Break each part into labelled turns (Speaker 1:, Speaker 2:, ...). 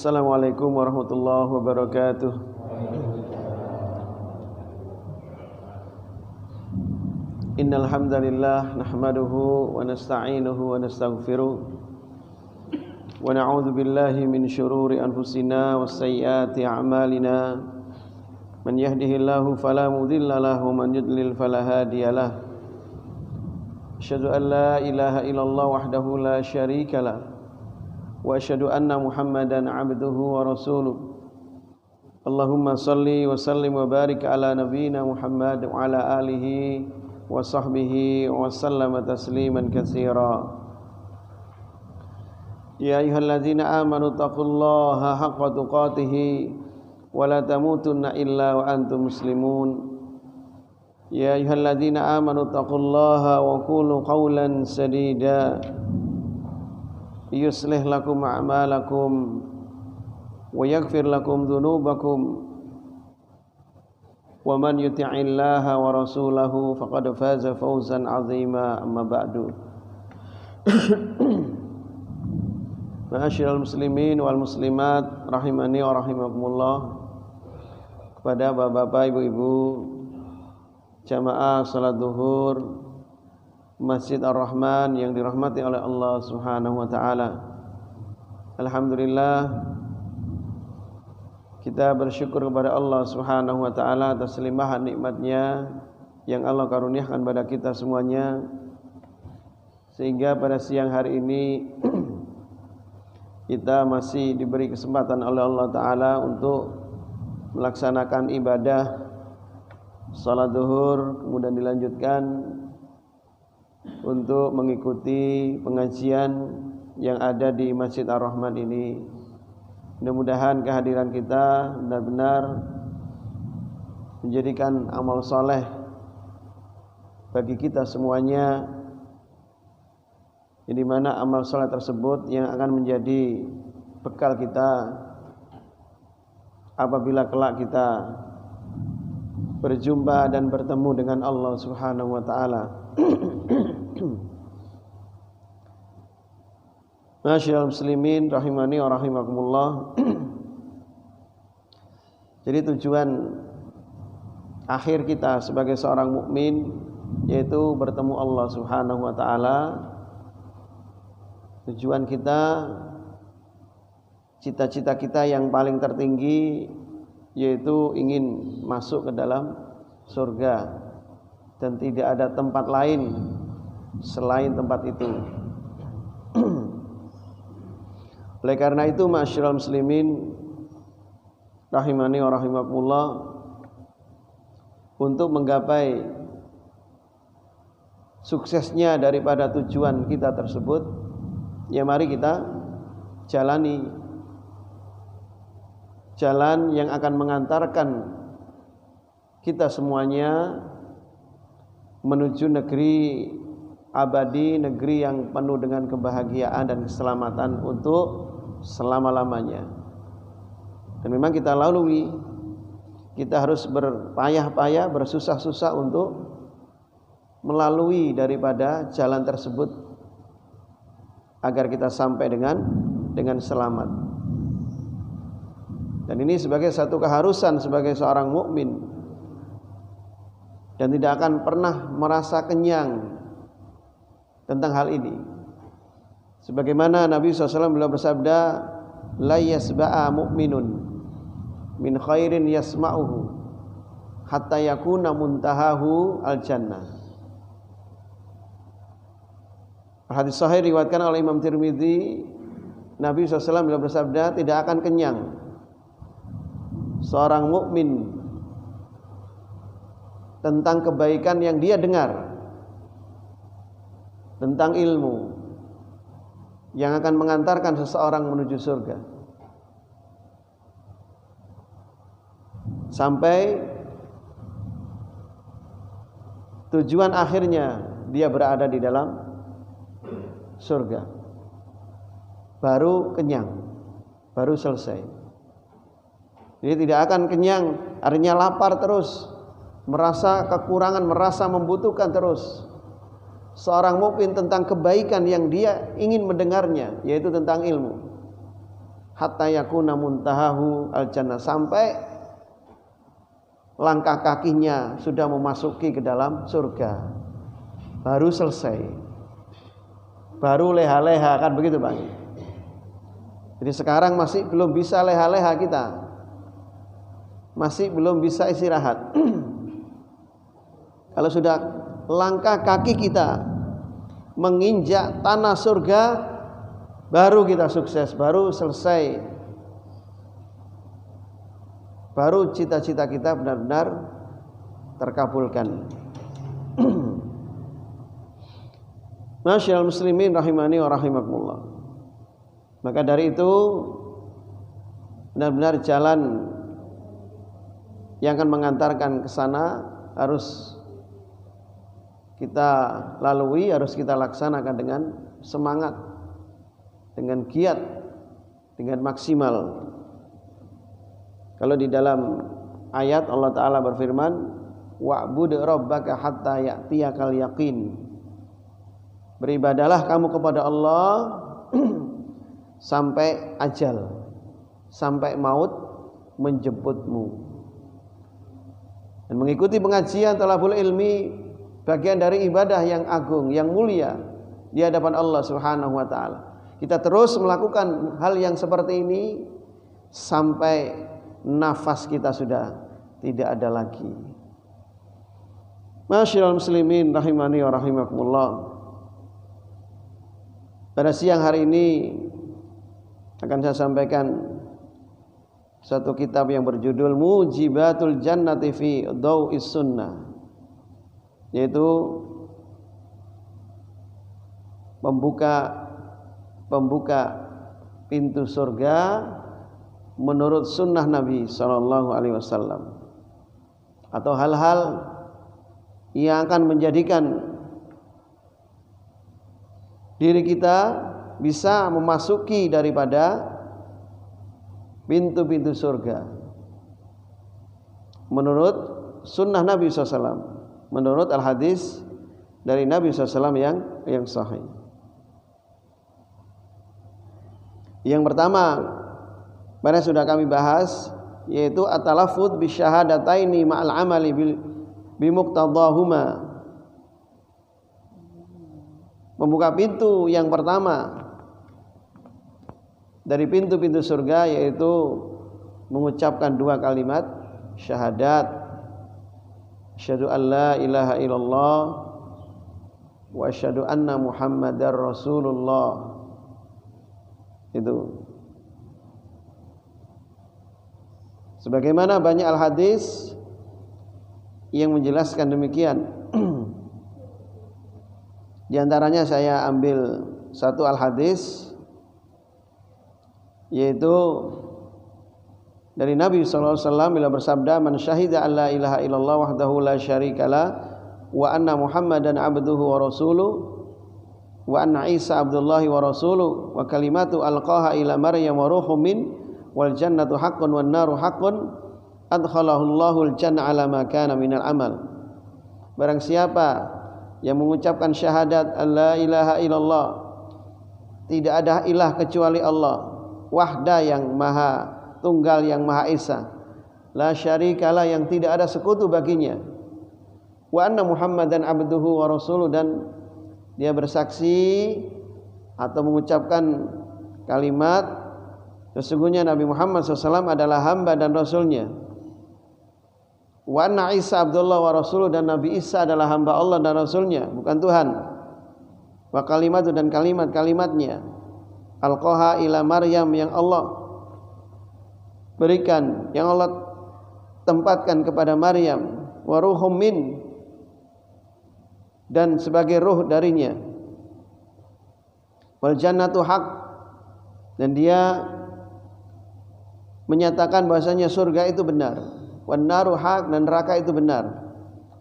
Speaker 1: Assalamualaikum warahmatullahi wabarakatuh. Innal hamdalillah nahmaduhu wa nasta'inuhu wa nastaghfiruh wa na'udzu billahi min shururi anfusina wa sayyiati a'malina. Man yahdihillahu fala mudilla lahu wa man yudlil fala hadiyalah. Asyhadu an la ilaha illallah wahdahu la syarika lah wa asyhadu anna Muhammadan 'abduhu wa rasuluh. Allahumma salli wa sallim wa barik ala nabiyyina Muhammad wa ala alihi wa sahbihi wa sallama tasliman katsira. Ya ayyuhalladzina amanu taqullaha haqqa tuqatih wa la tamutunna illa wa antum muslimun. Ya ayyuhalladzina amanu taqullaha wa qulu qawlan sadida yuslih lakum a'malakum wa yaghfir lakum dhunubakum wa man yuti'illaha wa rasulahu faqad faza fawzan 'azima. Amma ba'du. Ma'asyiral muslimin wal muslimat rahimani wa rahimakumullah. Kepada bapak-bapak, ibu-ibu jamaah salat zuhur Masjid Ar-Rahman yang dirahmati oleh Allah Subhanahu wa taala. Alhamdulillah, kita bersyukur kepada Allah Subhanahu wa taala atas limpahan nikmat-Nya yang Allah karuniakan pada kita semuanya, sehingga pada siang hari ini kita masih diberi kesempatan oleh Allah taala untuk melaksanakan ibadah salat zuhur, kemudian dilanjutkan untuk mengikuti pengajian yang ada di Masjid Ar-Rahman ini. Mudah-mudahan kehadiran kita benar-benar menjadikan amal soleh bagi kita semuanya, di mana amal soleh tersebut yang akan menjadi bekal kita apabila kelak kita berjumpa dan bertemu dengan Allah Subhanahu wa taala. Masyaallah muslimin rahimani wa rahimakumullah. Jadi tujuan akhir kita sebagai seorang mukmin yaitu bertemu Allah Subhanahu wa taala. Tujuan kita, cita-cita kita yang paling tertinggi yaitu ingin masuk ke dalam surga dan tidak ada tempat lain selain tempat itu. Oleh karena itu, ma'asyiral muslimin rahimani wa rahimakumullah, untuk menggapai suksesnya daripada tujuan kita tersebut, ya mari kita jalani jalan yang akan mengantarkan kita semuanya menuju negeri abadi, negeri yang penuh dengan kebahagiaan dan keselamatan untuk selama-lamanya. Dan memang kita lalui, kita harus berpayah-payah, bersusah-susah untuk melalui daripada jalan tersebut agar kita sampai dengan selamat. Dan ini sebagai satu keharusan sebagai seorang mukmin, dan tidak akan pernah merasa kenyang tentang hal ini. Sebagaimana Nabi SAW beliau bersabda, la yasba'a mu'minun min khairin yasma'uhu hatta yakuna muntahahu al-jannah. Hadis sahih riwayatkan oleh Imam Tirmidzi. Nabi SAW beliau bersabda, tidak akan kenyang seorang mukmin tentang kebaikan yang dia dengar, tentang ilmu yang akan mengantarkan seseorang menuju surga, sampai tujuan akhirnya dia berada di dalam surga, baru kenyang, baru selesai. Jadi tidak akan kenyang, artinya lapar terus, merasa kekurangan, merasa membutuhkan terus. Seorang mukmin tentang kebaikan yang dia ingin mendengarnya, yaitu tentang ilmu. hatta yakuna muntahahu al-jannah, sampai langkah kakinya sudah memasuki ke dalam surga, baru selesai, baru leha-leha, kan begitu Bang. Jadi sekarang masih belum bisa leha-leha kita, masih belum bisa istirahat. Kalau sudah langkah kaki kita menginjak tanah surga, baru kita sukses, baru selesai, baru cita-cita kita benar-benar terkabulkan. Masyaallah muslimin rahimani wa rahimakumullah. Maka dari itu benar-benar jalan yang akan mengantarkan ke sana harus kita lalui, harus kita laksanakan dengan semangat, dengan giat, dengan maksimal. Kalau di dalam ayat Allah Ta'ala berfirman, wa'bud rabbaka hatta ya'tiyakal yaqin, beribadalah kamu kepada Allah sampai ajal, sampai maut menjemputmu. Dan mengikuti pengajian talabul ilmi bagian dari ibadah yang agung, yang mulia di hadapan Allah Subhanahu wa taala. Kita terus melakukan hal yang seperti ini sampai nafas kita sudah tidak ada lagi. Masyaallah muslimin rahimani wa rahimakumullah. Pada siang hari ini akan saya sampaikan satu kitab yang berjudul Mujibatul Jannati fi Dhau'is Sunnah, yaitu pembuka pintu surga menurut sunnah Nabi Sallallahu Alaihi Wasallam, atau hal-hal yang akan menjadikan diri kita bisa memasuki daripada pintu-pintu surga menurut sunnah Nabi SAW, menurut al-hadis dari Nabi SAW yang sahih. Yang pertama, mana sudah kami bahas, yaitu at-talaffuz bisyahadataini ma'al amali bimuqtadahuma. Membuka pintu yang pertama dari pintu-pintu surga, yaitu mengucapkan dua kalimat syahadat, asyhadu an la ilaha illallah wa asyhadu anna muhammadar rasulullah. Itu sebagaimana banyak al-hadis yang menjelaskan demikian. Di antaranya saya ambil satu al-hadis, yaitu dari Nabi SAW bila bersabda, man syahida an la ilaha illallah wahdahu la syarikalah wa anna muhammadan abduhu wa rasuluh wa anna Isa abdullahi wa rasuluh wa kalimatu alqaha ila Maryam wa ruhum min wal jannatu haqqun wan naru haqqun adkhalahu Allahul jannah ala ma kana minal amal. Barang siapa yang mengucapkan syahadat la ilaha illallah, tidak ada ilah kecuali Allah, wahda yang maha tunggal yang maha esa, la syarikalah yang tidak ada sekutu baginya, wa anna muhammadan abduhu wa rasuluh, dan dia bersaksi atau mengucapkan kalimat sesungguhnya Nabi Muhammad SAW adalah hamba dan rasulnya, wa anna Isa abdullah wa rasuluh, dan Nabi Isa adalah hamba Allah dan rasulnya, bukan Tuhan, wa kalimatu, dan kalimat-kalimatnya, alqaha ila Maryam, yang Allah berikan, yang Allah tempatkan kepada Maryam, wa ruhum min, dan sebagai ruh darinya, wal jannatu haq, dan dia menyatakan bahasanya surga itu benar, wan naru haq, dan neraka itu benar,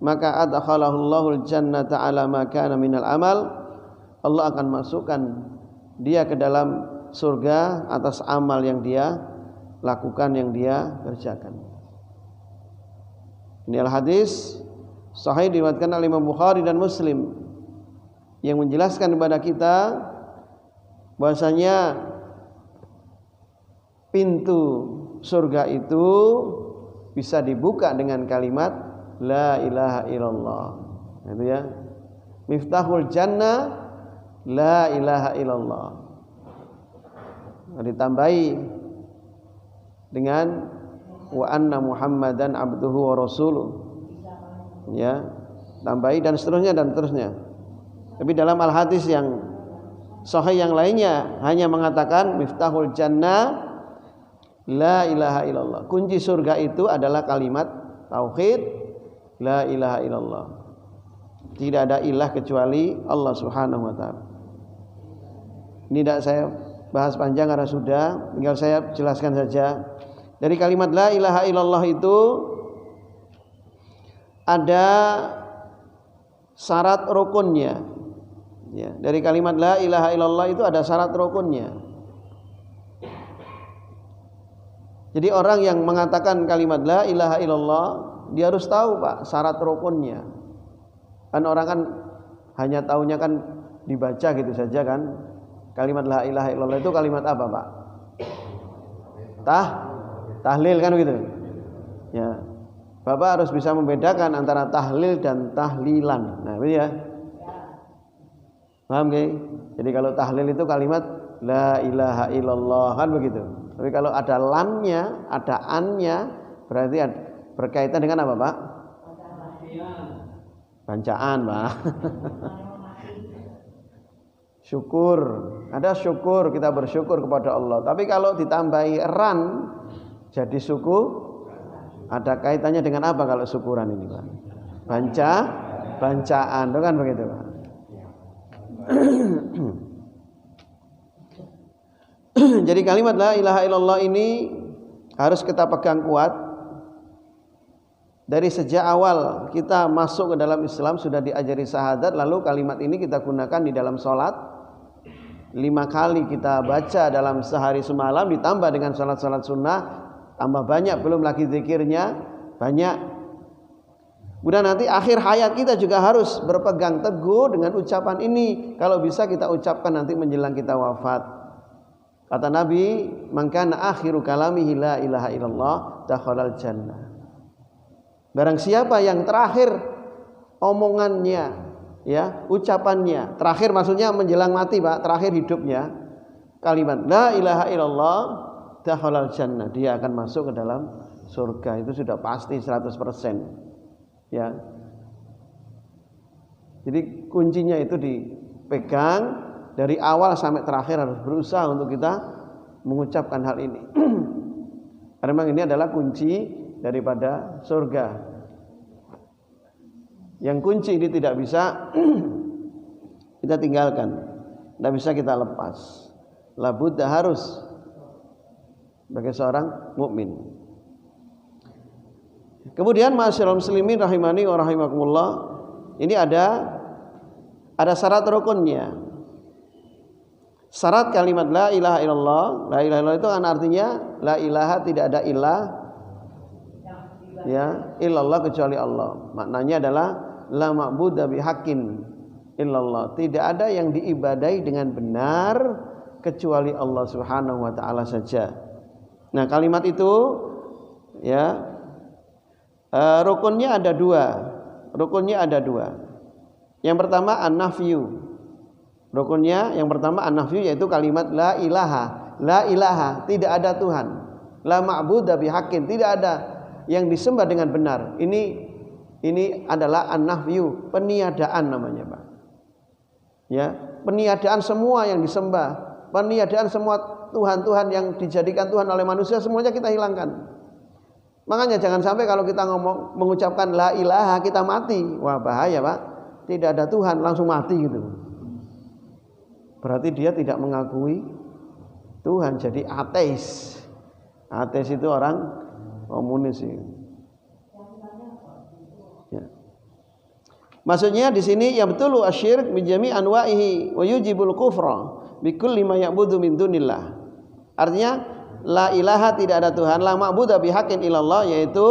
Speaker 1: maka adkhalahu Allahul jannata ala ma kana minal amal, Allah akan masukkan dia ke dalam surga atas amal yang dia lakukan, yang dia kerjakan. Ini al-hadis sahih diriwayatkan oleh Imam Bukhari dan Muslim, yang menjelaskan kepada kita bahwasanya pintu surga itu bisa dibuka dengan kalimat la ilaha illallah. Itu ya. Miftahul jannah la ilaha illallah. Ditambahi dengan wa anna Muhammadan abduhu wa rasuluh. Ya, tambahi dan seterusnya. Tapi dalam al-hadis yang sahih yang lainnya hanya mengatakan miftahul jannah la ilaha illallah. Kunci surga itu adalah kalimat tauhid la ilaha illallah. Tidak ada ilah kecuali Allah Subhanahu wa taala. Ini tidak saya bahas panjang karena sudah, tinggal saya jelaskan saja. Dari kalimat la ilaha illallah itu ada syarat rukunnya. Ya, dari kalimat la ilaha illallah itu ada syarat rukunnya. Jadi orang yang mengatakan kalimat la ilaha illallah, dia harus tahu Pak syarat rukunnya. Kan orang kan hanya taunya kan dibaca gitu saja kan. Kalimat la ilaha illallah itu kalimat apa Pak? Tahlil kan begitu. Ya. Bapak harus bisa membedakan antara tahlil dan tahlilan. Nah, itu ya. Paham nggih? Jadi kalau tahlil itu kalimat la ilaha illallah kan begitu. Tapi kalau ada lannya, ada annya, berarti berkaitan dengan apa, Pak? Bacaan, Pak. Syukur. Ada syukur, kita bersyukur kepada Allah. Tapi kalau ditambahi ran jadi suku, ada kaitannya dengan apa kalau syukuran ini, Pak? Bacaan, itu kan begitu, Pak. Jadi kalimat la ilaha illallah ini harus kita pegang kuat. Dari sejak awal kita masuk ke dalam Islam sudah diajari syahadat, lalu kalimat ini kita gunakan di dalam sholat. 5 kali kita baca dalam sehari semalam, ditambah dengan sholat-sholat sunnah, tambah banyak, belum lagi zikirnya banyak. Kemudian nanti akhir hayat kita juga harus berpegang teguh dengan ucapan ini. Kalau bisa kita ucapkan nanti menjelang kita wafat. Kata Nabi, "Man kana akhiru kalamihi la ilaha illallah dakhalal jannah." Barang siapa yang terakhir omongannya, ya, ucapannya, terakhir maksudnya menjelang mati, Pak, terakhir hidupnya, kalimat la ilaha illallah dakhalal jannah, dia akan masuk ke dalam surga. Itu sudah pasti 100%. Ya. Jadi kuncinya itu dipegang dari awal sampai terakhir, harus berusaha untuk kita mengucapkan hal ini. Karena memang ini adalah kunci daripada surga. Yang kunci ini tidak bisa kita tinggalkan, tidak bisa kita lepas. Labudda harus sebagai seorang mukmin. Kemudian ma'asyiral muslimin rahimani wa rahimakumullah, ini ada syarat rukunnya. Syarat kalimat la ilaha illallah, la ilaha illallah itu kan artinya la ilaha, tidak ada ilah, ya, illallah kecuali Allah. Maknanya adalah la ma'budu bihaqqin illallah, tidak ada yang diibadahi dengan benar kecuali Allah Subhanahu wa taala saja. Nah, kalimat itu ya rukunnya ada dua. Yang pertama an-nafyu. Rukunnya yang pertama an-nafyu, yaitu kalimat la ilaha. La ilaha, tidak ada Tuhan. La ma'budu bihaqqin, tidak ada yang disembah dengan benar. Ini adalah an-nafyu, peniadaan namanya, Pak. Ya, peniadaan semua yang disembah, peniadaan semua Tuhan-Tuhan yang dijadikan Tuhan oleh manusia, semuanya kita hilangkan. Makanya jangan sampai kalau kita mengucapkan la ilaha kita mati. Wah, bahaya, Pak. Tidak ada Tuhan langsung mati gitu. Berarti dia tidak mengakui Tuhan, jadi ateis. Ateis itu orang komunis. Ya. Maksudnya di sini ya betul asyirk min jami' anwa'ihi wa yujibul kufra bi kulli ma ya'budu min dunillah. Artinya la ilaha, tidak ada Tuhan, la ma'budu bihaqqin illallah, yaitu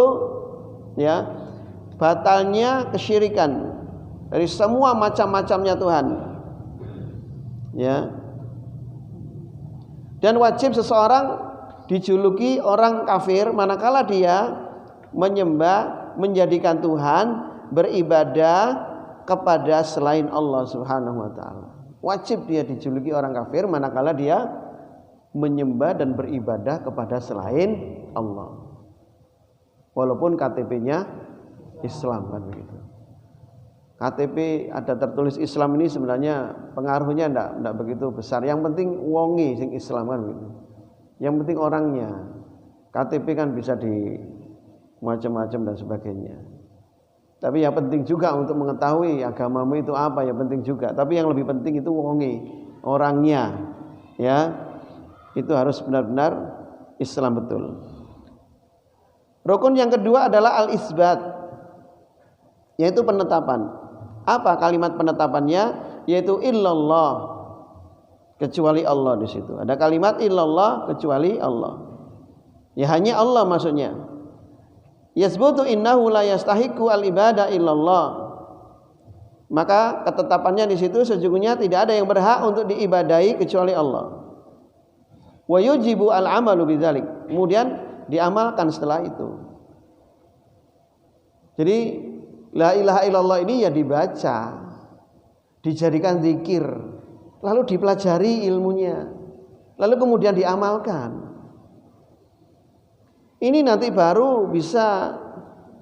Speaker 1: ya batalnya kesyirikan dari semua macam-macamnya Tuhan. Ya. Dan wajib seseorang dijuluki orang kafir manakala dia menyembah, menjadikan Tuhan, beribadah kepada selain Allah Subhanahu wa taala. Wajib dia dijuluki orang kafir manakala dia menyembah dan beribadah kepada selain Allah. Walaupun KTP-nya Islam kan begitu. KTP ada tertulis Islam ini sebenarnya pengaruhnya enggak begitu besar. Yang penting wonge sing Islam kan begitu. Yang penting orangnya. KTP kan bisa di macam-macam dan sebagainya. Tapi yang penting juga untuk mengetahui agamamu itu apa, ya penting juga. Tapi yang lebih penting itu wonge, orangnya. Ya. Itu harus benar-benar Islam betul. Rukun yang kedua adalah al-isbat, yaitu penetapan. Apa kalimat penetapannya? Yaitu illallah, kecuali Allah di situ. Ada kalimat illallah, kecuali Allah. Ya hanya Allah maksudnya. Yasbutu innahu la yastahiqu al-ibadah illallah. Maka ketetapannya di situ sesungguhnya tidak ada yang berhak untuk diibadahi kecuali Allah. Wa yujibu al-amalu bidzalik. Kemudian diamalkan setelah itu. Jadi la ilaha illallah ini ya dibaca, dijadikan zikir, lalu dipelajari ilmunya, lalu kemudian diamalkan. Ini nanti baru bisa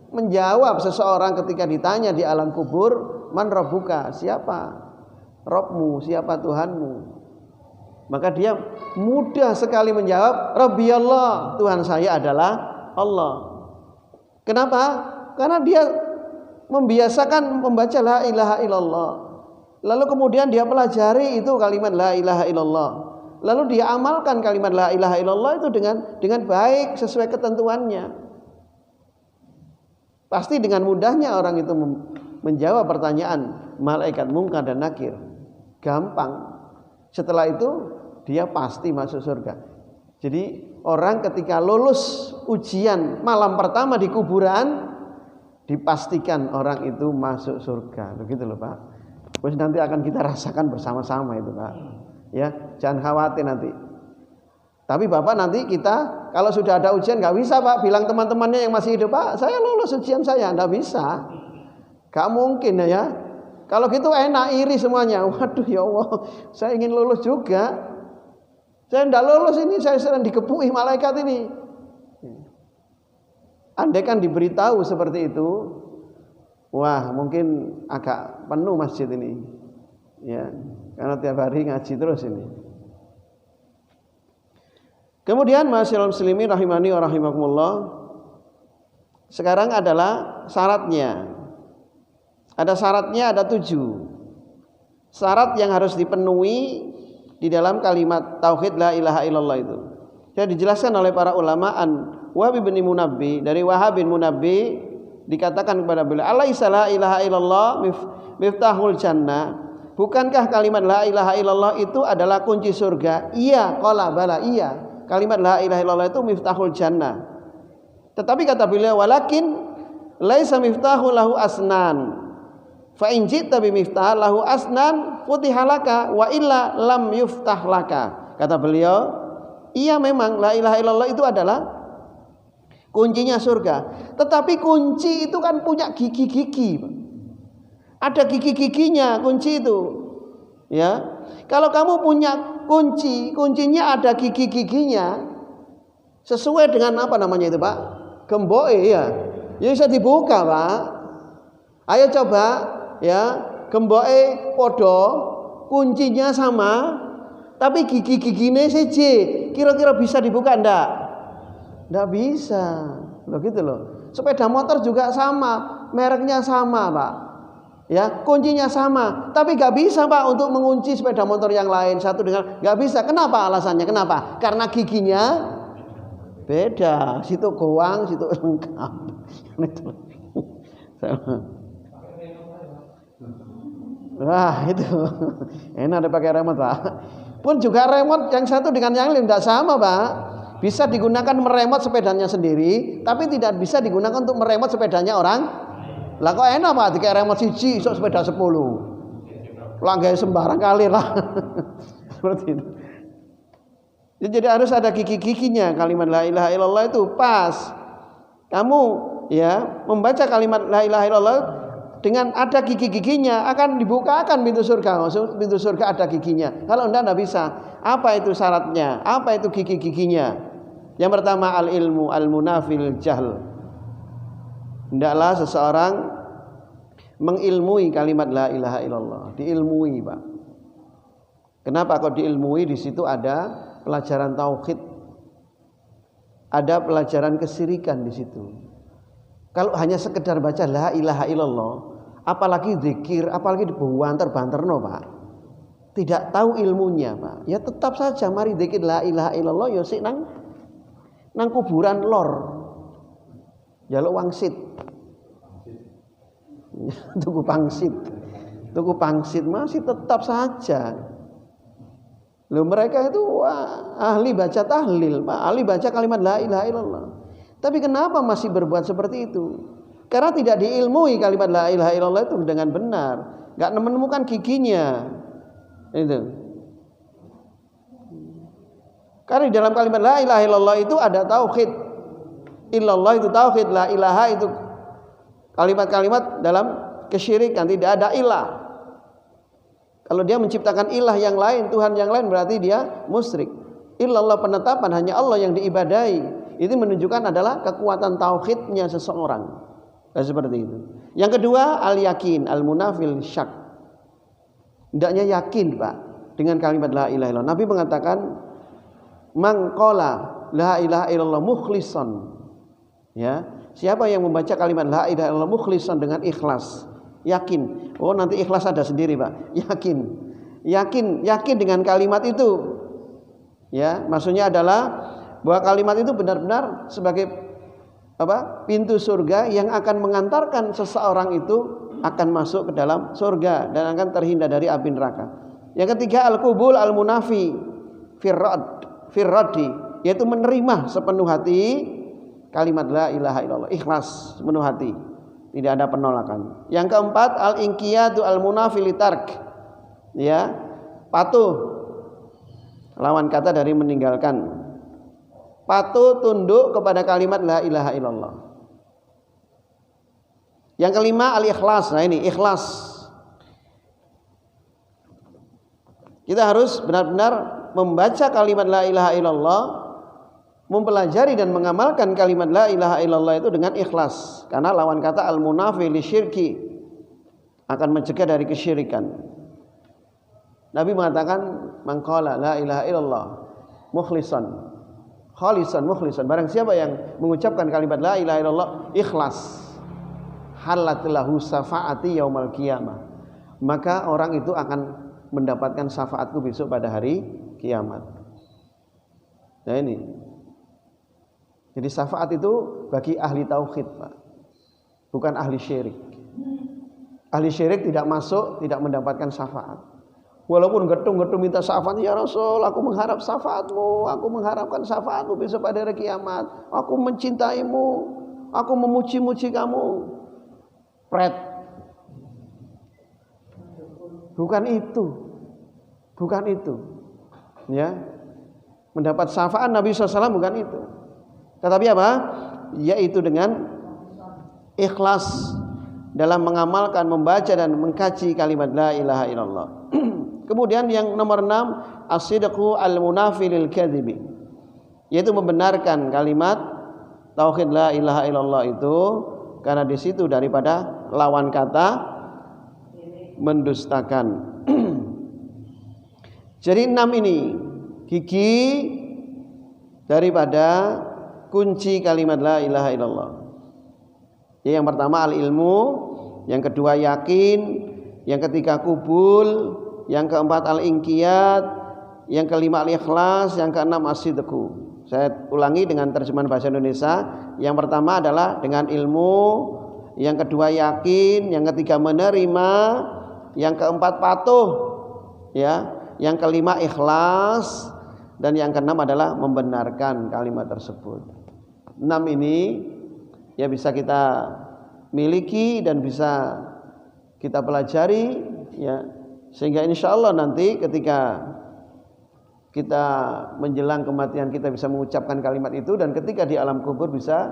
Speaker 1: menjawab seseorang ketika ditanya di alam kubur, man rabbuka, siapa Rabbmu, siapa Tuhanmu. Maka dia mudah sekali menjawab, Rabbi Allah, Tuhan saya adalah Allah. Kenapa? Karena dia membiasakan membaca la ilaha illallah. Lalu kemudian dia pelajari itu kalimat la ilaha illallah. Lalu dia amalkan kalimat la ilaha illallah itu dengan baik sesuai ketentuannya. Pasti dengan mudahnya orang itu menjawab pertanyaan malaikat mungkar dan nakir. Gampang. Setelah itu dia pasti masuk surga. Jadi orang ketika lulus ujian malam pertama di kuburan, dipastikan orang itu masuk surga. Begitu loh Pak. Terus nanti akan kita rasakan bersama-sama itu Pak. Ya, jangan khawatir nanti. Tapi Bapak nanti kita kalau sudah ada ujian nggak bisa Pak bilang teman-temannya yang masih hidup, Pak saya lulus ujian saya, nggak bisa. Gak mungkin ya. Kalau gitu enak iri semuanya. Waduh ya Allah, saya ingin lulus juga. Saya nggak lulus ini, saya sedang dikepui malaikat ini. Andai kan diberitahu seperti itu, wah mungkin agak penuh masjid ini, ya, karena tiap hari ngaji terus ini. Kemudian masyaallah muslimin rahimani wa rahimakumullah, sekarang adalah syaratnya. Ada syaratnya, ada 7 syarat yang harus dipenuhi di dalam kalimat tauhid la ilaha illallah itu. Sudah dijelaskan oleh para ulama. Wahab bin Munabbi, dari Wahab bin Munabbi dikatakan kepada beliau, alaisa la ilaha illallah miftahul jannah, bukankah kalimat la ilaha illallah itu adalah kunci surga? Iya, qala bala, iya, kalimat la ilaha illallah itu miftahul jannah. Tetapi kata beliau, walakin laisa miftahu lahu asnan, fa in ji'ta bi miftah lahu asnan futihalaka wa illa lam yuftah laka. Kata beliau, iya memang la ilaha illallah itu adalah kuncinya surga. Tetapi kunci itu kan punya gigi-gigi. Ada gigi-giginya kunci itu. Ya. Kalau kamu punya kunci, kuncinya ada gigi-giginya. Sesuai dengan apa namanya itu, Pak? Gemboke ya. Ya bisa dibuka, Pak. Ayo coba ya, gemboke podo, kuncinya sama, tapi gigi-gigine siji. Kira-kira bisa dibuka enggak? Nggak bisa, loh gitu loh. Sepeda motor juga sama, mereknya sama Pak, ya kuncinya sama, tapi nggak bisa Pak untuk mengunci sepeda motor yang lain satu dengan nggak bisa. Kenapa alasannya? Kenapa? Karena giginya beda. Situ goang, situ lengkap. Wah itu enak ada pakai remote Pak. Pun juga remote yang satu dengan yang lain tidak sama Pak. Bisa digunakan meremot sepedanya sendiri, tapi tidak bisa digunakan untuk meremot sepedanya orang. Lah kok enak Pak, dikek remote siji iso sepeda 10. Langgae sembarang kali lah. Seperti itu. Jadi harus ada gigi-giginya kalimat la ilaha illallah itu pas. Kamu ya membaca kalimat la ilaha illallah dengan ada gigi-giginya akan dibukakan pintu surga. Pintu surga ada giginya. Kalau enggak bisa. Apa itu syaratnya? Apa itu gigi-giginya? Yang pertama al-ilmu al-munafil jahl. Hendaklah seseorang mengilmui kalimat la ilaha illallah, diilmui, Pak. Kenapa kok diilmui? Di situ ada pelajaran tauhid. Ada pelajaran kesyirikan di situ. Kalau hanya sekedar baca la ilaha illallah, apalagi zikir, apalagi dibanter-banterno, Pak. Tidak tahu ilmunya, Pak. Ya tetap saja mari zikir la ilaha illallah ya sik nang kuburan lor. Jaluk wangsit. Tuku pangsit masih tetap saja. Loh mereka itu ahli baca tahlil, Pak, ahli baca kalimat la ilaha illallah. Tapi kenapa masih berbuat seperti itu? Karena tidak diilmui kalimat la ilaha illallah itu dengan benar, enggak menemukan giginya. Itu. Karena di dalam kalimat la ilaha illallah itu ada tauhid. Illallah itu tauhid, la ilaha itu kalimat-kalimat dalam kesyirikan, tidak ada ilah. Kalau dia menciptakan ilah yang lain, Tuhan yang lain, berarti dia musyrik. Illallah penetapan hanya Allah yang diibadahi. Itu menunjukkan adalah kekuatan tauhidnya seseorang. Seperti itu. Yang kedua al-yakin, al-munafil syak. Hendaknya yakin, Pak, dengan kalimat la ilaha illallah. Nabi mengatakan man qala la ilaha illallah mukhlishan. Ya, siapa yang membaca kalimat la ilaha illallah mukhlishan dengan ikhlas, yakin. Oh nanti ikhlas ada sendiri, Pak. Yakin dengan kalimat itu. Ya, maksudnya adalah bahwa kalimat itu benar-benar sebagai pintu surga yang akan mengantarkan seseorang itu akan masuk ke dalam surga dan akan terhindar dari api neraka. Yang ketiga al-qubul al-munafi firradi, yaitu menerima sepenuh hati kalimat la ilaha illallah, ikhlas sepenuh hati, tidak ada penolakan. Yang keempat al-inqiyadu al-munafi litark, ya, patuh, lawan kata dari meninggalkan. Patuh tunduk kepada kalimat la ilaha illallah. Yang kelima al-ikhlas. Nah ini ikhlas. Kita harus benar-benar membaca kalimat la ilaha illallah, mempelajari dan mengamalkan kalimat la ilaha illallah itu dengan ikhlas. Karena lawan kata al-munafi lisyirki, akan mencegah dari kesyirikan. Nabi mengatakan man qala la ilaha illallah mukhlishan khalisan mukhlisan, barang siapa yang mengucapkan kalimat la ilaha illallah ikhlas, halat lahu syafaati yaumal qiyamah, maka orang itu akan mendapatkan syafaatku besok pada hari kiamat. Nah ini, jadi syafaat itu bagi ahli tauhid, Pak, bukan ahli syirik. Ahli syirik tidak masuk, tidak mendapatkan syafaat. Walaupun gedung-gedung minta syafaat, ya Rasul, aku mengharap syafaatmu, aku mengharapkan syafaatmu besok pada hari kiamat, aku mencintaimu, aku memuji-muji kamu. Pret. Bukan itu. Ya. Mendapat syafaat Nabi SAW bukan itu. Tetapi apa? Yaitu dengan ikhlas dalam mengamalkan, membaca dan mengkaji kalimat la ilaha illallah. Kemudian yang nomor 6 as-sidqu al-munafi lil kadhibi, yaitu membenarkan kalimat tauhid la ilaha illallah itu, karena di situ daripada lawan kata mendustakan. Jadi 6 ini gigi daripada kunci kalimat la ilaha illallah. Yang pertama al-ilmu, yang kedua yakin, yang ketiga kubul, yang keempat al-inqiyad, yang kelima al-ikhlas, yang keenam as-sidqu. Saya ulangi dengan terjemahan bahasa Indonesia. Yang pertama adalah dengan ilmu, yang kedua yakin, yang ketiga menerima, yang keempat patuh, ya, yang kelima ikhlas, dan yang keenam adalah membenarkan kalimat tersebut. 6 ini ya bisa kita miliki dan bisa kita pelajari, ya, sehingga insya Allah nanti ketika kita menjelang kematian kita bisa mengucapkan kalimat itu, dan ketika di alam kubur bisa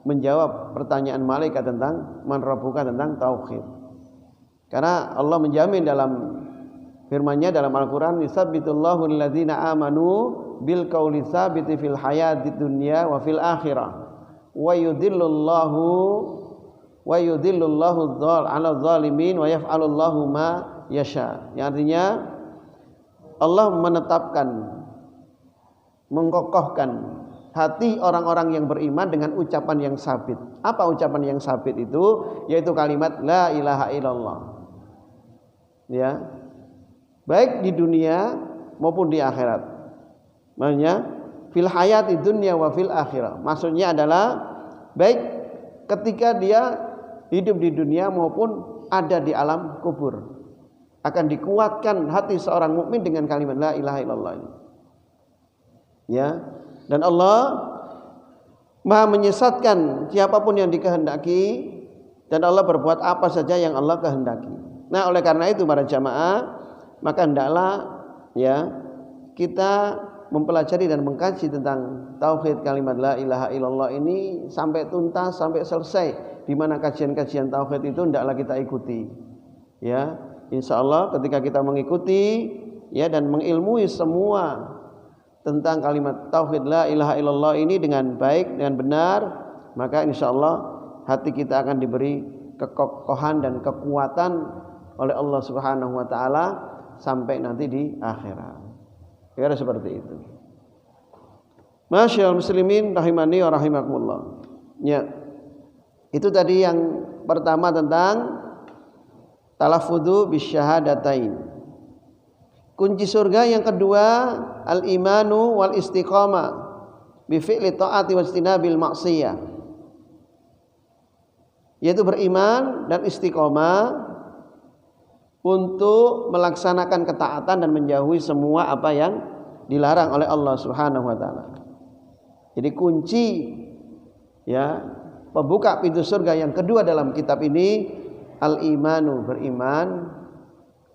Speaker 1: menjawab pertanyaan malaikat tentang man rabbuka, tentang tauhid. Karena Allah menjamin dalam firman-Nya dalam Al-Qur'an, yusabbitullahu alladzina amanu bil qauli tsabiti fil hayatid dunya wa fil akhirah wa yudhillullahu ala zalimin wa yaf'alullahu ma yasha. Yang artinya Allah menetapkan, mengkokohkan hati orang-orang yang beriman dengan ucapan yang sabit. Apa ucapan yang sabit itu? Yaitu kalimat la ilaha illallah. Ya. Baik di dunia maupun di akhirat. Maksudnya fil hayati dunya wa fil akhirah. Maksudnya adalah baik ketika dia hidup di dunia maupun ada di alam kubur, akan dikuatkan hati seorang mukmin dengan kalimat la ilaha illallah ini. Ya. Dan Allah Maha menyesatkan siapapun yang dikehendaki, dan Allah berbuat apa saja yang Allah kehendaki. Nah, oleh karena itu para jamaah, maka hendaklah ya kita mempelajari dan mengkaji tentang tauhid kalimat la ilaha illallah ini sampai tuntas, sampai selesai. Di mana kajian-kajian tauhid itu hendaklah kita ikuti. Ya, insyaallah ketika kita mengikuti ya dan mengilmui semua tentang kalimat tauhid la ilaha illallah ini dengan baik, dengan benar, maka insyaallah hati kita akan diberi kekokohan dan kekuatan oleh Allah Subhanahu wa taala sampai nanti di akhirat. Kira seperti itu. Masyaallah muslimin rahimani wa rahimakumullah. Ya. Itu tadi yang pertama tentang talaffudu bisyahadatain. Kunci surga yang kedua al-imanu wal istiqamah bi fi'li ta'ati wa istinabil ma'siyah. Yaitu beriman dan istiqamah untuk melaksanakan ketaatan dan menjauhi semua apa yang dilarang oleh Allah Subhanahu wa taala. Jadi kunci ya pembuka pintu surga yang kedua dalam kitab ini al-imanu, beriman,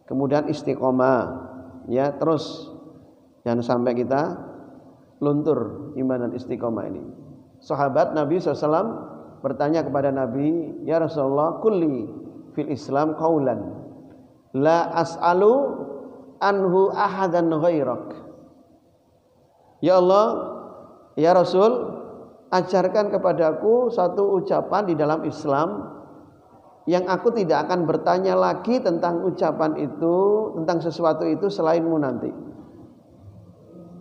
Speaker 1: kemudian istiqomah. Ya, terus jangan sampai kita luntur iman dan istiqomah ini. Sahabat Nabi SAW bertanya kepada Nabi, "Ya Rasulullah, kulli fil Islam qaulan la as'alu anhu ahadan ghairak." Ya Allah, ya Rasul, ajarkan kepadaku satu ucapan di dalam Islam yang aku tidak akan bertanya lagi tentang ucapan itu, tentang sesuatu itu selainmu nanti.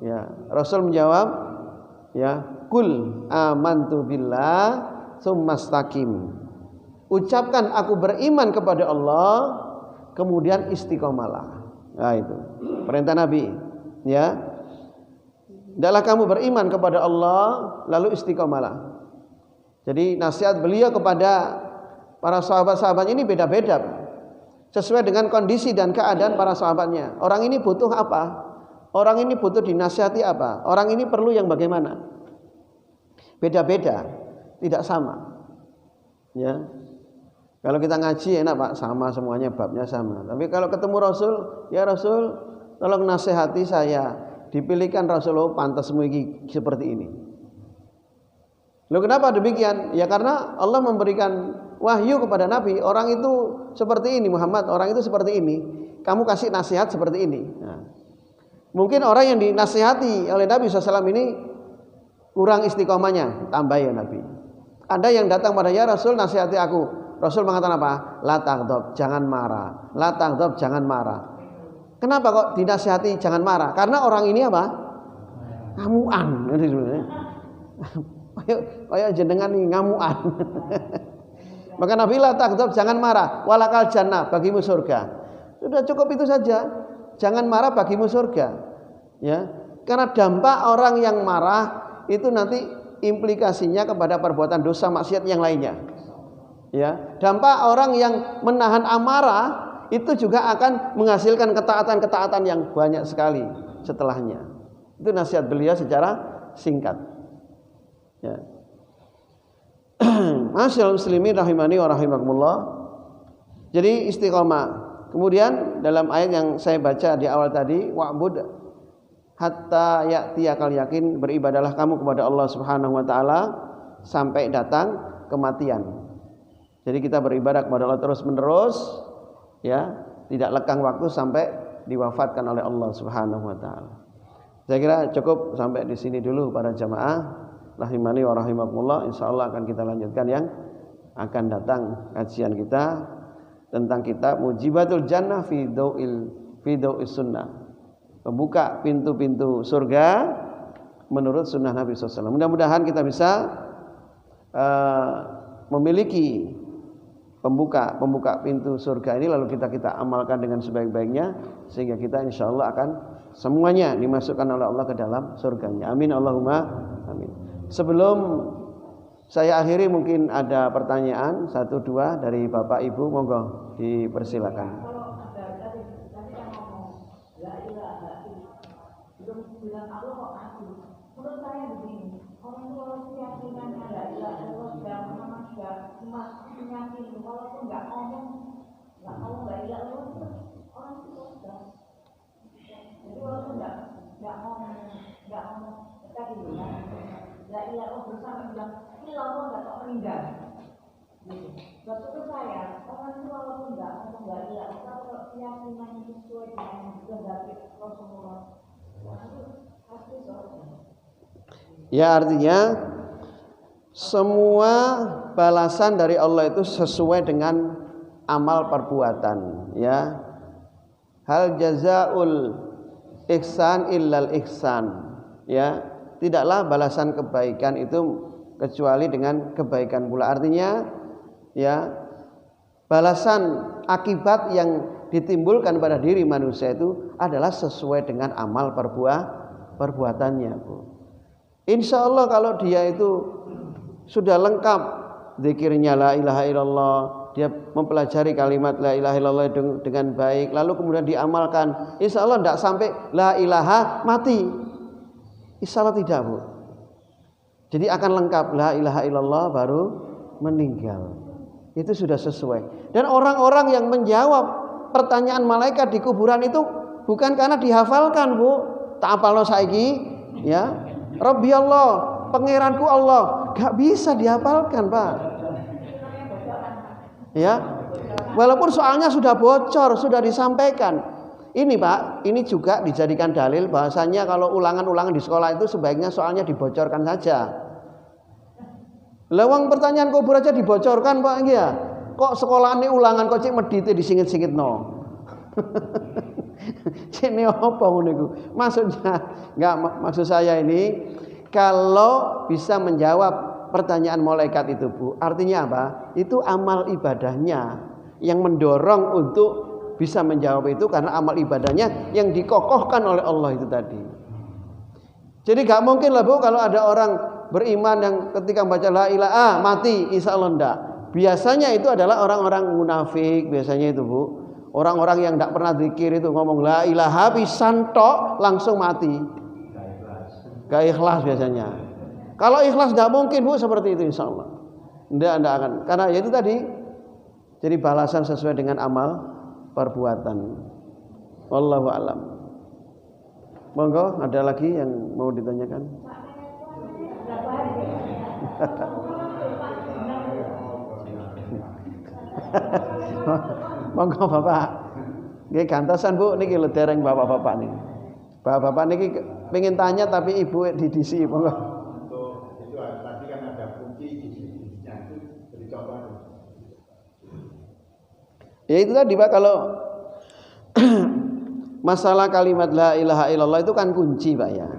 Speaker 1: Ya, Rasul menjawab, ya, kul amantu billah tsumastaqim. Ucapkan aku beriman kepada Allah, kemudian istiqomalah. Nah, itu perintah Nabi, ya. Hendaklah kamu beriman kepada Allah lalu istiqomalah. Jadi nasihat beliau kepada para sahabat-sahabat ini beda-beda sesuai dengan kondisi dan keadaan para sahabatnya. Orang ini butuh apa? Orang ini butuh dinasihati apa? Orang ini perlu yang bagaimana? Beda-beda, tidak sama. Ya. Kalau kita ngaji enak Pak, sama semuanya, babnya sama. Tapi kalau ketemu Rasul, ya Rasul, tolong nasihati saya. Dipilihkan Rasulullah pantasmu ini seperti ini. Loh, kenapa demikian? Ya karena Allah memberikan wahyu kepada Nabi, orang itu seperti ini Muhammad, orang itu seperti ini. Kamu kasih nasihat seperti ini. Nah, mungkin orang yang dinasihati oleh Nabi SAW ini kurang istiqomahnya, tambah ya Nabi. Ada yang datang pada ya Rasul, nasihati aku. Rasul mengatakan apa? La taghdab, jangan marah. La taghdab, jangan marah. Kenapa kok dinasihati jangan marah? Karena orang ini apa? Ngamuan. Kayak jenengan nih ngamuan. Maka Nabi la taghdab, jangan marah. Walakal jannah, bagimu surga. Sudah cukup itu saja. Jangan marah, bagimu surga. Ya. Karena dampak orang yang marah itu nanti implikasinya kepada perbuatan dosa maksiat yang lainnya. Ya. Dampak orang yang menahan amarah itu juga akan menghasilkan ketaatan-ketaatan yang banyak sekali setelahnya. Itu nasihat beliau secara singkat. Ya. Masyaallah muslimin rahimani wa rahimakumullah. Jadi istiqomah. Kemudian dalam ayat yang saya baca di awal tadi, wa'bud hatta ya'tiyakal yakin, beribadahlah kamu kepada Allah Subhanahu wa taala sampai datang kematian. Jadi kita beribadah kepada Allah terus-menerus, ya, tidak lekang waktu sampai diwafatkan oleh Allah Subhanahu wa taala. Saya kira cukup sampai di sini dulu para jamaah. Rahimani wa rahimakumullah. Insyaallah akan kita lanjutkan yang akan datang kajian kita tentang kitab Mujibatul Jannah fi Dau'is Sunnah. Membuka pintu-pintu surga menurut sunnah Nabi SAW. Mudah-mudahan kita bisa memiliki pembuka pintu surga ini, lalu kita amalkan dengan sebaik-baiknya, sehingga kita insyaallah akan semuanya dimasukkan oleh Allah ke dalam surganya. Amin Allahumma amin. Sebelum saya akhiri, mungkin ada pertanyaan 1-2 dari Bapak Ibu, monggo dipersilakan.
Speaker 2: Menurut saya begini, orang itu kalau keyakinannya la ilaha illallah sudah meyakin, walaupun nggak ngomong la ilaha illallah, orang itu sudah. Jadi walaupun nggak ngomong tadi bilang la ilaha illallah bersama bilang illallah nggak kok meninggal. Menurut saya orang itu walaupun nggak ngomong la ilaha illallah, kalau keyakinannya sesuai dengan kehendak Rasulullah, itu pasti surga.
Speaker 1: Ya, artinya semua balasan dari Allah itu sesuai dengan amal perbuatan, ya. Hal jazaul ihsan illal ihsan, ya. Tidaklah balasan kebaikan itu kecuali dengan kebaikan pula. Artinya, ya, balasan akibat yang ditimbulkan pada diri manusia itu adalah sesuai dengan amal perbuatannya, Bu. Insya Allah kalau dia itu sudah lengkap zikirnya la ilaha illallah, dia mempelajari kalimat la ilaha illallah dengan baik, lalu kemudian diamalkan, insya Allah tidak sampai la ilaha mati, insya Allah tidak, Bu. Jadi akan lengkap la ilaha illallah baru meninggal. Itu sudah sesuai. Dan orang-orang yang menjawab pertanyaan malaikat di kuburan itu bukan karena dihafalkan, Bu. Tak apalno saiki, ya. Rabbi Allah, pangeranku Allah, gak bisa dihafalkan, Pak. Ya, walaupun soalnya sudah bocor, sudah disampaikan. Ini, Pak, ini juga dijadikan dalil bahasanya kalau ulangan-ulangan di sekolah itu sebaiknya soalnya dibocorkan saja. Lewang pertanyaan kubur aja dibocorkan, Pak, ya. Kok sekolah ini ulangan kok cik medite disingit-singit no. Ini apa niku? Maksudnya maksud saya ini kalau bisa menjawab pertanyaan malaikat itu, Bu, artinya apa? Itu amal ibadahnya yang mendorong untuk bisa menjawab itu, karena amal ibadahnya yang dikokohkan oleh Allah itu tadi. Jadi gak mungkin lah, Bu, kalau ada orang beriman yang ketika membaca la ilaha mati, insya Allah enggak. Biasanya itu adalah orang-orang munafik, biasanya itu, Bu. Orang-orang yang tidak pernah zikir itu ngomong la ilaha pisan tok langsung mati. Gak ikhlas biasanya. Kalau ikhlas tidak mungkin, Bu, seperti itu insya Allah. Tidak akan. Karena ya itu tadi. Jadi balasan sesuai dengan amal perbuatan. Wallahu a'lam. Monggo, ada lagi yang mau ditanyakan? Monggo Bapak. Nggih gantosan, Bu, niki lho dereng bapak-bapak niki. Bapak-bapak niki pengen tanya tapi Ibu didisi, monggo.
Speaker 3: Untuk itu tadi kan ada kunci di-nya itu dicoba.
Speaker 1: Ya itu tadi, Pak, kalau masalah kalimat la ilaha illallah itu kan kunci, Pak, ya.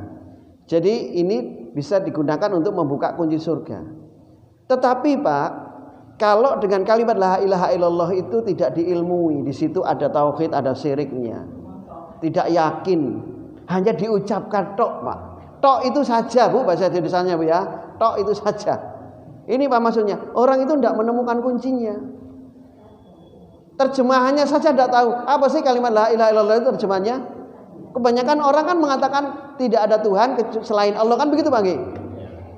Speaker 1: Jadi ini bisa digunakan untuk membuka kunci surga. Tetapi, Pak, kalau dengan kalimat la ilaha illallah itu tidak diilmui, di situ ada tauhid, ada syiriknya. Tidak yakin, hanya diucapkan tok, Pak. Tok itu saja, Bu, bahasa Indonesianya, Bu, ya. Tok itu saja. Ini Pak maksudnya, orang itu tidak menemukan kuncinya. Terjemahannya saja tidak tahu. Apa sih kalimat la ilaha illallah itu terjemahannya? Kebanyakan orang kan mengatakan tidak ada Tuhan selain Allah, kan begitu, Pak?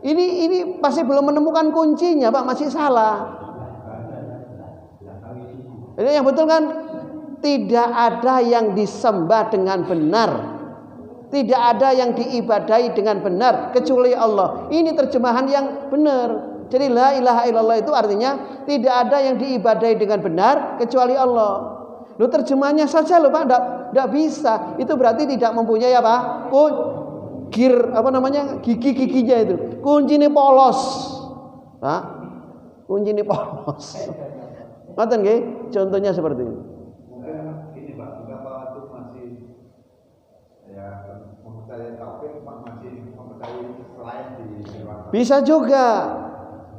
Speaker 1: Ini masih belum menemukan kuncinya, Pak, masih salah. Ini yang betul kan? Tidak ada yang disembah dengan benar. Tidak ada yang diibadahi dengan benar kecuali Allah. Ini terjemahan yang benar. Jadi la ilaha illallah itu artinya tidak ada yang diibadahi dengan benar kecuali Allah. Lu terjemahnya saja loh Pak, enggak bisa. Itu berarti tidak mempunyai apa? Gigi-giginya itu. Kuncinya polos. Pak. Kuncinya polos. Ngoten nggih? Contohnya seperti ini.
Speaker 3: Mungkin ini Pak, beberapa waktu masih ya mempercayai tauhid, masih mempercayai selain di dewasa.
Speaker 1: Bisa juga.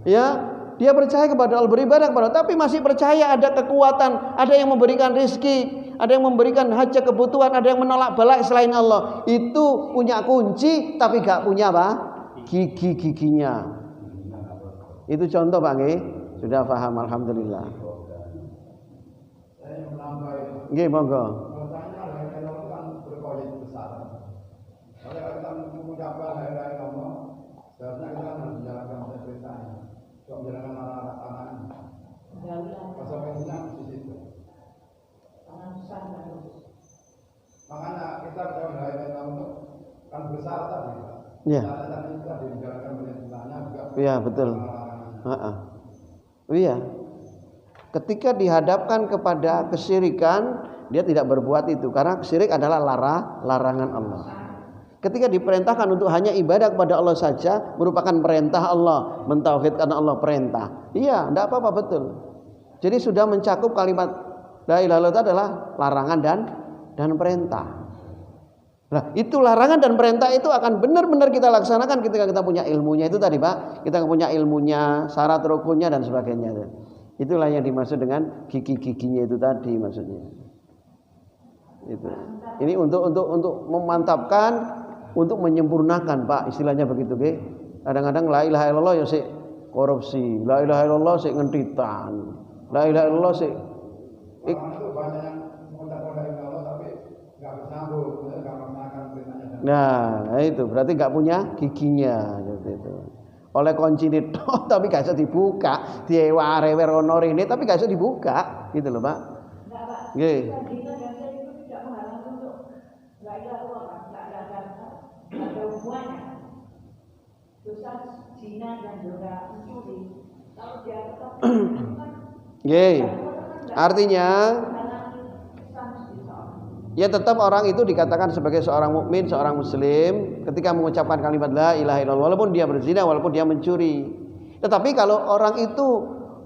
Speaker 1: Ya, dia percaya kepada Allah, beribadah kepada Allah, tapi masih percaya ada kekuatan, ada yang memberikan rezeki, ada yang memberikan hajat kebutuhan, ada yang menolak bala selain Allah. Itu punya kunci tapi gak punya apa? Gigi-giginya. Itu contoh Pak nggih. Sudah paham alhamdulillah.
Speaker 3: Saya menambah
Speaker 1: Nggih, monggo.
Speaker 3: bahwasanya la ilaha illallah kan berkoalisi besar. Kalau kita mengucapkan la ilaha illallah, seharusnya kita harus menjalankan perintahnya. Kalau menjalankan larangan, konsekuensinya di situ. Makanya kita kalau la ilaha illallah kan besar tadi.
Speaker 1: Iya.
Speaker 3: Tadi kita menjalankan perintahnya juga.
Speaker 1: Iya, betul. Iya. Ketika dihadapkan kepada kesyirikan, dia tidak berbuat itu karena syirik adalah larangan Allah. Ketika diperintahkan untuk hanya ibadah kepada Allah saja, merupakan perintah Allah, mentauhidkan Allah perintah. Iya, tidak apa-apa, betul. Jadi sudah mencakup kalimat la ilaha illallah itu adalah larangan dan perintah. Nah, itu larangan dan perintah itu akan benar-benar kita laksanakan ketika kita punya ilmunya itu tadi, Pak. Kita punya ilmunya, syarat rukunnya dan sebagainya. Itulah yang dimaksud dengan gigi-giginya itu tadi maksudnya. Itu. Ini untuk memantapkan, untuk menyempurnakan, Pak, istilahnya begitu, nggih. Kadang-kadang la ilaha illallah ya sik korupsi, la ilaha illallah sik ngentitan. La ilaha illallah sik
Speaker 3: Orang itu banyak yang mengucapkan la ilaha illallah tapi enggak bersambung, enggak melaksanakan perintahnya.
Speaker 1: Nah, itu berarti nggak punya giginya gitu itu. Oleh kunci itu tapi gak bisa dibuka, dieware-wer ono rene tapi gak bisa dibuka, gitu loh, Pak.
Speaker 2: Enggak, Pak.
Speaker 1: Nggih.
Speaker 2: Zina dan seks itu tidak menghalangi untuk la ilaha illallah, enggak ada hubungannya. Dosa zina dan dosa mencuri, kalau dia tetap
Speaker 1: Nggih. Artinya ya tetap orang itu dikatakan sebagai seorang mukmin, seorang muslim ketika mengucapkan kalimat la ilaha illallah walaupun dia berzina, walaupun dia mencuri. Tetapi kalau orang itu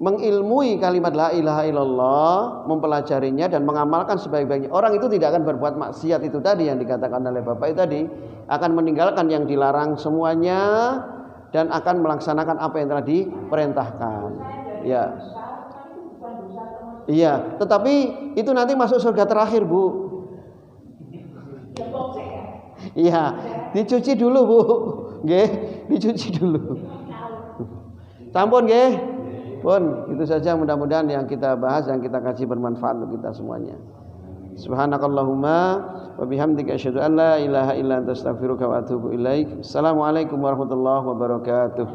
Speaker 1: mengilmui kalimat la ilaha illallah, mempelajarinya dan mengamalkan sebaik-baiknya, orang itu tidak akan berbuat maksiat itu tadi yang dikatakan oleh Bapak itu tadi, akan meninggalkan yang dilarang semuanya dan akan melaksanakan apa yang telah diperintahkan. Ya. Iya, tetapi itu nanti masuk surga terakhir, Bu. Iya, dicuci dulu, Bu. Nggih, dicuci dulu. Sampun nggih. Pun, itu saja mudah-mudahan yang kita bahas, yang kita kaji bermanfaat untuk kita semuanya. Subhanakallahumma wa bihamdika asyhadu an la ilaha illa anta astaghfiruka wa atubu ilaik. Assalamualaikum warahmatullahi wabarakatuh.